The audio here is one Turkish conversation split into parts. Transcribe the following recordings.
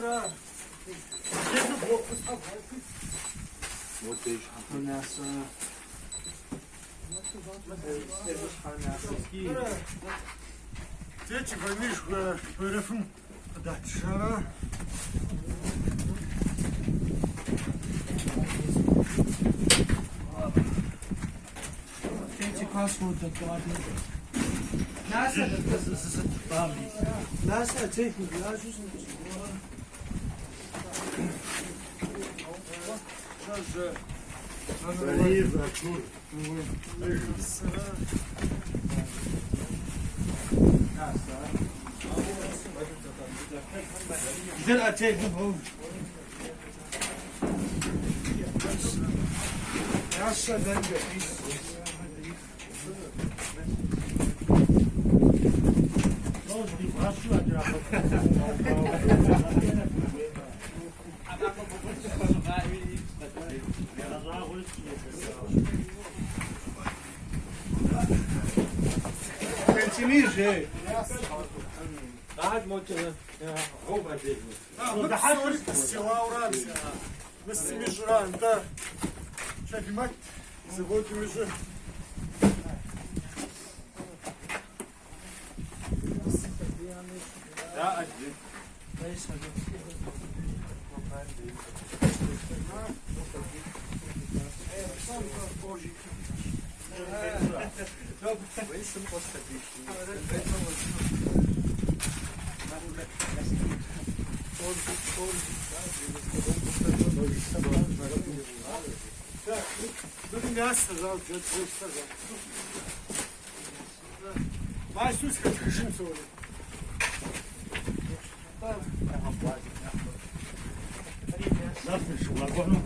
Şura. Gezi bokuz tam. Nasa. Дети, помнишь, ПРФ, да, шара. Дети, паспорт, да, Nasıl Nasıl teknik ya Güzel açayım oğlum. Yaşa ben de Pensionier, قاعد موت هو بعدين ده حاجة سوا ورانس بس مجران ده شايف مات زبوت مجران يا أجل Bugün ne asıl al götürürsen. Başsız kaçışım sonra. Nasıl şu var bunu?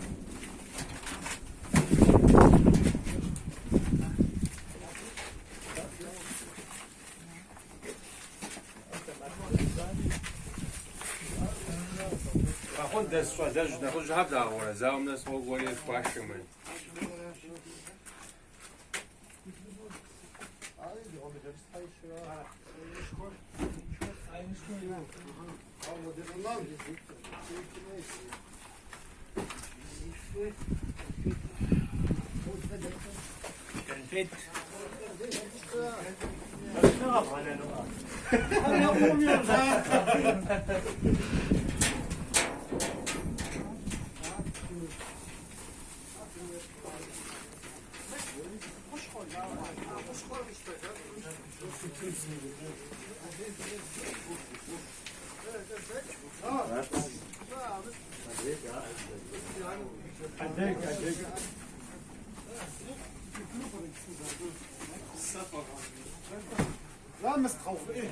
خود دست شو دست شو خود جهاب داغونه زاوم دست خود گوری فاش من Konfet. Ne yapalım? Ne yapamıyoruz ha? لا مستخوف ايه